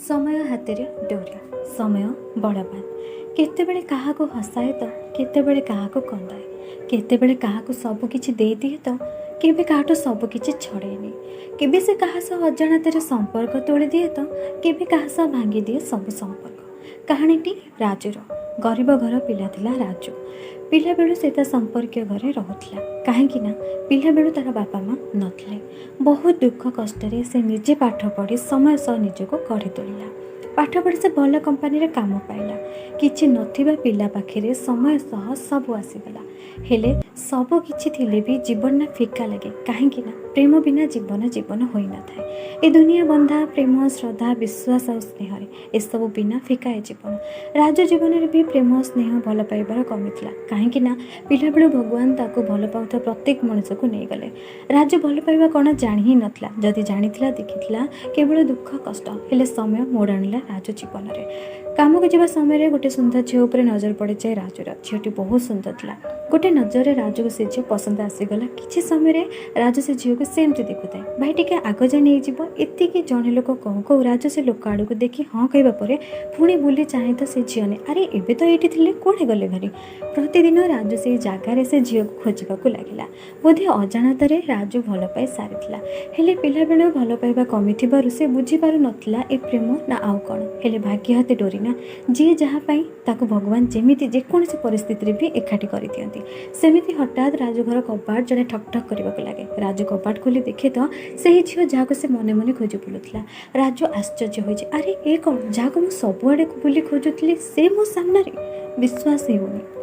समय हाथ में डोरी समय बड़बाद केतेबेले काहाको हसाए तो केतेबेले काहाको कंदाए केतेबेले काहाको सबकिछि देई दिए तो केबे काहाटो सबकिछि छड़ेनी केबे से काहा सह अजाणतारे संपर्क तोड़ी दिए तो केबे काहा सह भांगी दिए सब संपर्क। कहानीटी राजूर। गरीब घर पिला थिला राजू। पिला बेलू से संपर्कीय घरे रहुथिला कहीं पिला बेलू तार बापा माँ नथिले। बहुत दुख कष्ट से निजे पाठ पढ़ी समय सह निजको गढ़ी तोड़िला। पाठ पढ़ी से भल कंपानी काम पाइला। किछि नथिबा पिला पाखरे समय सह सब आसीगला। हेले सब किछि थिले भी जीवन ना फिका लगे कहीं प्रेम बिना जीवन जीवन होई न थाए। ए दुनिया बंधा प्रेम श्रद्धा विश्वास और स्नेह ए सब बिना फिकाए जीवन। राजू जीवन में भी प्रेम स्नेह भल पाइबार कमी था कहीं पिला बेलू भगवान ताको भल पाउथा प्रत्येक मनुष्य को नहीं गले। राजू भल पाइबा कौन जानी ही नथिला। जदि जानिथिला देखिथिला केवल दुख कष्ट हेले समय मोड़ आनिला राजू जीवन में। काम को जावा समय गोटे सुंदर झील उपर नजर पड़ जाए राजूर। झीलटी बहुत सुंदर था। गोटे नजर में राजू को से झील पसंद आसीगला। किसी समय राजू से झील को सेमती देखुए भाई टे आग जाए नहीं एतिकी जड़े लोक कहू कहू राजू से लोक आड़ को देखी हाँ कहवापर पुणी बुली चाहे तो से झील ने अरे एबे तो ये थे कौड़े गले भारी। प्रतिदिन राजू से जगार से झील को खोजा लगिला। बोधे अजाणत राजू भल पाई सारी हेले पिला बेलू भल पाइबा कमी से बुझीपार नाला ए प्रेम ना आउ कौन हेले भाग्य हाथे डोरी ना जी जहाँ ताको भगवान जेमिति जेकोसी परिस्थिति भी एकाठी कर दियंती। सेमिति हठात राजू घर कबाट जड़े ठक ठक करने लगे। राजू कबाट खोली देखे तो से झील जहाँ से मने मने खोजी बुलूला। राजू आश्चर्य हो अरे ए कौन जहाँ को सबुआड़े बुली खोजुली से मो सामने विश्वास होनी।